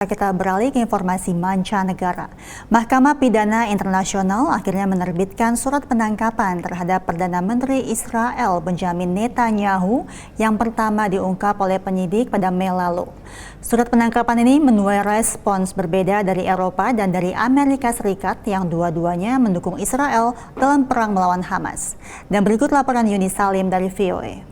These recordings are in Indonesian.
Kita beralih ke informasi mancanegara. Mahkamah Pidana Internasional akhirnya menerbitkan surat penangkapan terhadap Perdana Menteri Israel Benjamin Netanyahu yang pertama diungkap oleh penyidik pada Mei lalu. Surat penangkapan ini menuai respons berbeda dari Eropa dan dari Amerika Serikat yang dua-duanya mendukung Israel dalam perang melawan Hamas. Dan berikut laporan Yuni Salim dari VOA.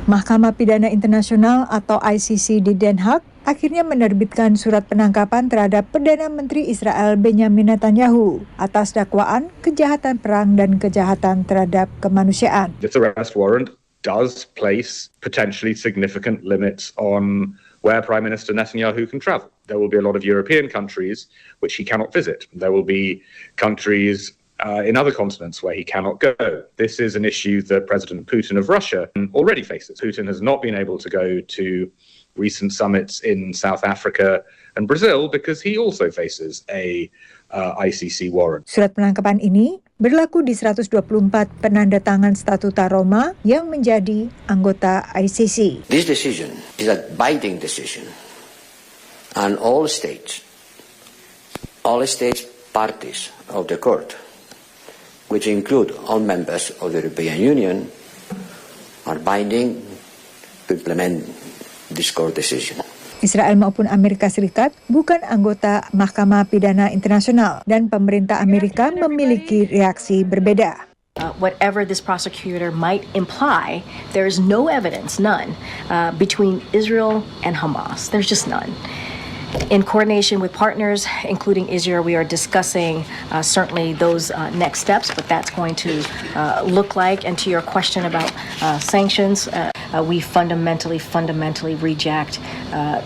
Mahkamah Pidana Internasional atau ICC di Den Haag akhirnya menerbitkan surat penangkapan terhadap Perdana Menteri Israel Benjamin Netanyahu atas dakwaan kejahatan perang dan kejahatan terhadap kemanusiaan. This arrest warrant does place potentially significant limits on where Prime Minister Netanyahu can travel. There will be a lot of European countries which he cannot visit. There will be countries in other continents where he cannot go. This is an issue that President Putin of Russia already faces. Putin has not been able to go to recent summits in South Africa and Brazil because he also faces a ICC warrant. Surat penangkapan ini berlaku di 124 penandatangan Statuta Roma yang menjadi anggota ICC. This decision is a binding decision on all states parties of the court, which include all members of the European Union, are binding to implement this court decision. Israel maupun Amerika Serikat bukan anggota Mahkamah Pidana Internasional dan pemerintah Amerika memiliki reaksi berbeda. Whatever this prosecutor might imply, there is no evidence, none, between Israel and Hamas. There's just none. In coordination with partners, including Israel, we are discussing certainly those next steps, what that's going to look like. And to your question about sanctions, we fundamentally reject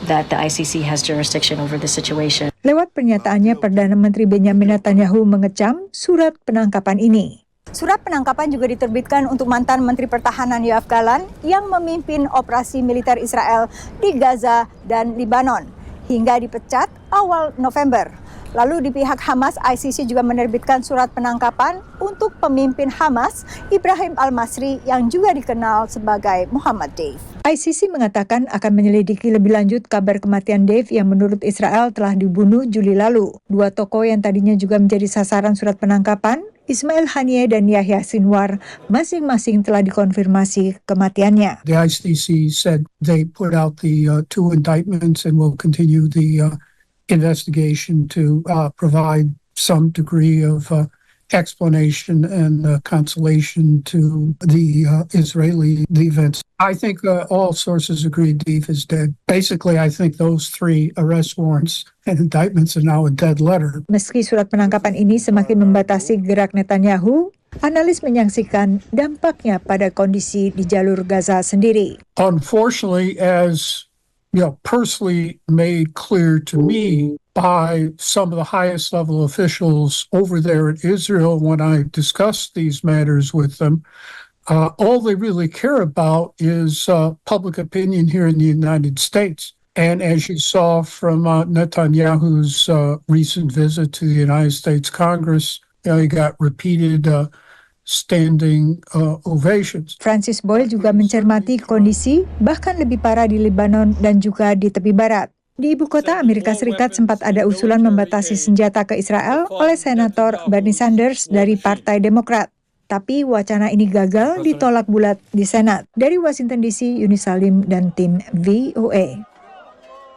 that the ICC has jurisdiction over the situation. Lewat pernyataannya, Perdana Menteri Benjamin Netanyahu mengecam surat penangkapan ini. Surat penangkapan juga diterbitkan untuk mantan Menteri Pertahanan Yoav Gallant yang memimpin operasi militer Israel di Gaza dan Lebanon hingga dipecat awal November. Lalu di pihak Hamas, ICC juga menerbitkan surat penangkapan untuk pemimpin Hamas, Ibrahim Al-Masri, yang juga dikenal sebagai Muhammad Deif. ICC mengatakan akan menyelidiki lebih lanjut kabar kematian Deif yang menurut Israel telah dibunuh Juli lalu. Dua tokoh yang tadinya juga menjadi sasaran surat penangkapan, Ismail Haniyeh dan Yahya Sinwar, masing-masing telah dikonfirmasi kematiannya. The ICC said they put out the two indictments and will continue the investigation to provide some degree of explanation and consolation to the Israeli defense. I think all sources agree Deif is dead. Basically, I think those three arrest warrants and indictments are now a dead letter. Meski surat penangkapan ini semakin membatasi gerak Netanyahu, analis menyaksikan dampaknya pada kondisi di jalur Gaza sendiri. Unfortunately, as personally made clear to me by some of the highest level officials over there in Israel when I discussed these matters with them, all they really care about is public opinion here in the United States. And as you saw from Netanyahu's recent visit to the United States Congress, he got repeated standing ovations. Francis Boyle juga mencermati kondisi bahkan lebih parah di Lebanon dan juga di tepi barat. Di ibu kota Amerika Serikat sempat ada usulan membatasi senjata ke Israel oleh Senator Bernie Sanders dari Partai Demokrat. Tapi wacana ini gagal ditolak bulat di Senat. Dari Washington DC, Yuni Salim dan tim VOA.